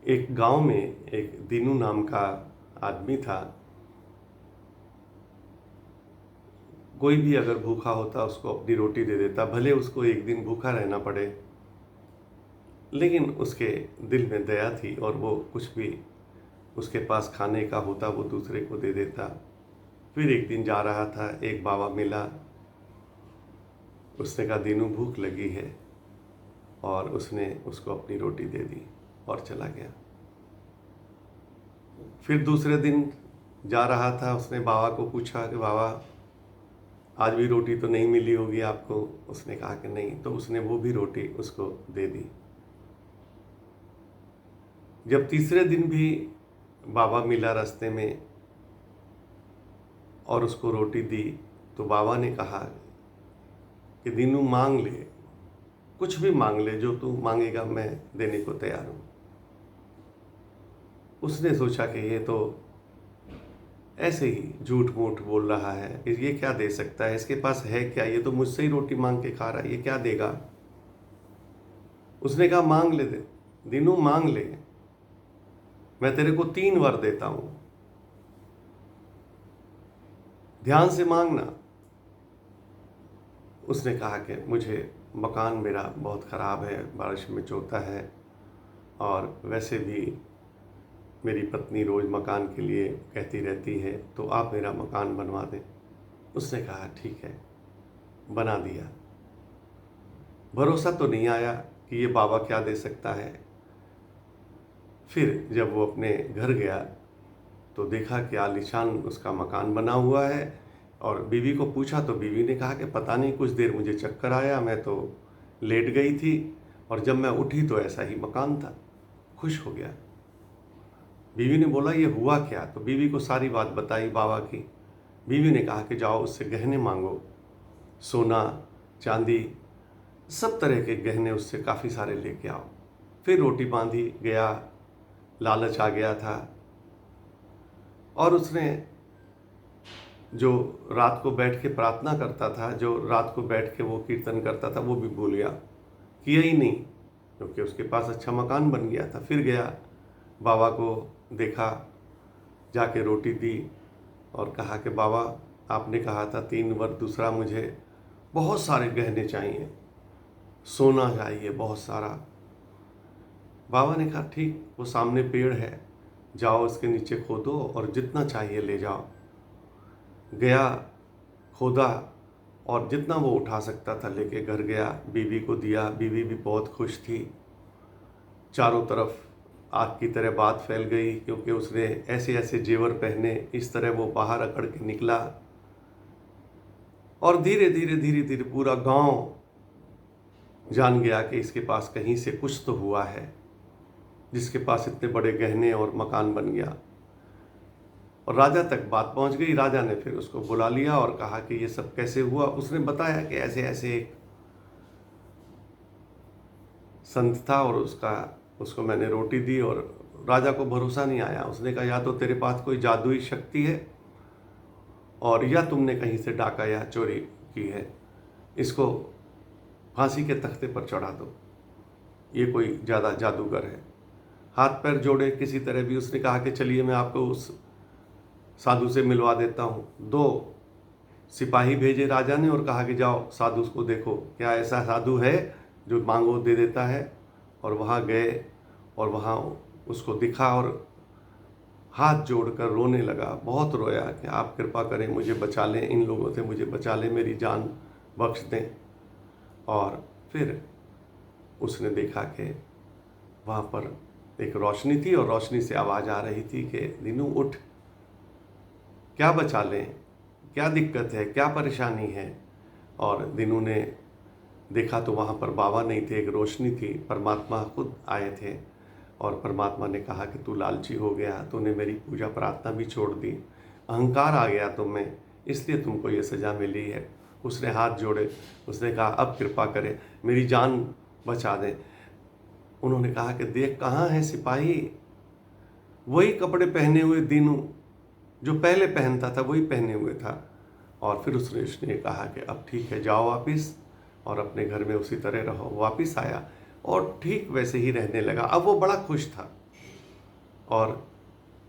एक गांव में एक दीनू नाम का आदमी था। कोई भी अगर भूखा होता उसको अपनी रोटी दे देता, भले उसको एक दिन भूखा रहना पड़े, लेकिन उसके दिल में दया थी और वो कुछ भी उसके पास खाने का होता वो दूसरे को दे देता। फिर एक दिन जा रहा था, एक बाबा मिला। उसने कहा दीनू भूख लगी है, और उसने उसको अपनी रोटी दे दी और चला गया। फिर दूसरे दिन जा रहा था, उसने बाबा को पूछा कि बाबा आज भी रोटी तो नहीं मिली होगी आपको। उसने कहा कि नहीं, तो उसने वो भी रोटी उसको दे दी। जब तीसरे दिन भी बाबा मिला रास्ते में और उसको रोटी दी, तो बाबा ने कहा कि दीनू मांग ले, कुछ भी मांग ले, जो तू मांगेगा मैं देने को तैयार हूं। उसने सोचा कि ये तो ऐसे ही झूठ मूठ बोल रहा है, ये क्या दे सकता है, इसके पास है क्या, ये तो मुझसे ही रोटी मांग के खा रहा है, ये क्या देगा। उसने कहा मांग ले दे दीनू, मांग ले, मैं तेरे को 3 वर देता हूं, ध्यान से मांगना। उसने कहा कि मुझे मकान मेरा बहुत ख़राब है, बारिश में चोता है, और वैसे भी मेरी पत्नी रोज़ मकान के लिए कहती रहती है, तो आप मेरा मकान बनवा दें। उसने कहा ठीक है, बना दिया। भरोसा तो नहीं आया कि ये बाबा क्या दे सकता है। फिर जब वो अपने घर गया तो देखा कि आलीशान उसका मकान बना हुआ है, और बीवी को पूछा तो बीवी ने कहा कि पता नहीं, कुछ देर मुझे चक्कर आया, मैं तो लेट गई थी, और जब मैं उठी तो ऐसा ही मकान था। खुश हो गया। बीवी ने बोला ये हुआ क्या, तो बीवी को सारी बात बताई बाबा की। बीवी ने कहा कि जाओ उससे गहने मांगो, सोना चांदी सब तरह के गहने उससे काफ़ी सारे लेके आओ। फिर रोटी बांधी गया, लालच आ गया था, और उसने जो रात को बैठ के प्रार्थना करता था, जो रात को बैठ के वो कीर्तन करता था, वो भी भूल गया, किया ही नहीं, क्योंकि उसके पास अच्छा मकान बन गया था। फिर गया, बाबा को देखा, जाके रोटी दी और कहा कि बाबा आपने कहा था 3 वर, दूसरा मुझे बहुत सारे गहने चाहिए, सोना चाहिए बहुत सारा। बाबा ने कहा ठीक, वो सामने पेड़ है, जाओ उसके नीचे खोदो और जितना चाहिए ले जाओ। गया, खोदा, और जितना वो उठा सकता था लेके घर गया, बीवी को दिया। बीवी भी बहुत खुश थी। चारों तरफ आग की तरह बात फैल गई, क्योंकि उसने ऐसे ऐसे जेवर पहने, इस तरह वो बाहर अकड़ के निकला, और धीरे धीरे धीरे धीरे पूरा गांव जान गया कि इसके पास कहीं से कुछ तो हुआ है, जिसके पास इतने बड़े गहने और मकान बन गया। और राजा तक बात पहुंच गई। राजा ने फिर उसको बुला लिया और कहा कि ये सब कैसे हुआ। उसने बताया कि ऐसे ऐसे एक संत था, और उसको मैंने रोटी दी, और राजा को भरोसा नहीं आया। उसने कहा या तो तेरे पास कोई जादुई शक्ति है, और या तुमने कहीं से डाका या चोरी की है, इसको फांसी के तख्ते पर चढ़ा दो, ये कोई ज़्यादा जादूगर है। हाथ पैर जोड़े किसी तरह भी, उसने कहा कि चलिए मैं आपको उस साधु से मिलवा देता हूँ। 2 सिपाही भेजे राजा ने और कहा कि जाओ साधु को देखो, क्या ऐसा साधु है जो मांगो दे देता है। और वहाँ गए और वहाँ उसको दिखा, और हाथ जोड़कर रोने लगा, बहुत रोया कि आप कृपा करें, मुझे बचा लें, इन लोगों से मुझे बचा लें, मेरी जान बख्श दें। और फिर उसने देखा कि वहाँ पर एक रोशनी थी, और रोशनी से आवाज़ आ रही थी कि दीनू उठ, क्या बचा लें, क्या दिक्कत है, क्या परेशानी है। और दीनू ने देखा तो वहाँ पर बाबा नहीं थे, एक रोशनी थी, परमात्मा खुद आए थे। और परमात्मा ने कहा कि तू लालची हो गया, तूने मेरी पूजा प्रार्थना भी छोड़ दी, अहंकार आ गया तुम्हें, इसलिए तुमको ये सज़ा मिली है। उसने हाथ जोड़े, उसने कहा अब कृपा करें, मेरी जान बचा दें। उन्होंने कहा कि देख कहाँ है सिपाही, वही कपड़े पहने हुए दीनू जो पहले पहनता था वही पहने हुए था। और फिर उसने कहा कि अब ठीक है, जाओ वापिस और अपने घर में उसी तरह रहो। वापिस आया और ठीक वैसे ही रहने लगा। अब वो बड़ा खुश था। और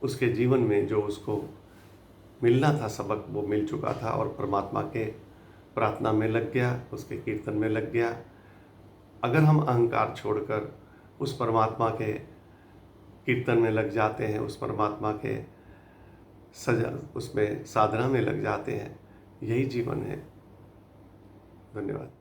उसके जीवन में जो उसको मिलना था सबक वो मिल चुका था और परमात्मा के प्रार्थना में लग गया, उसके कीर्तन में लग गया। अगर हम अहंकार छोड़कर उस परमात्मा के कीर्तन में लग जाते हैं, उस परमात्मा के उसमें साधना में लग जाते हैं, यही जीवन है। धन्यवाद।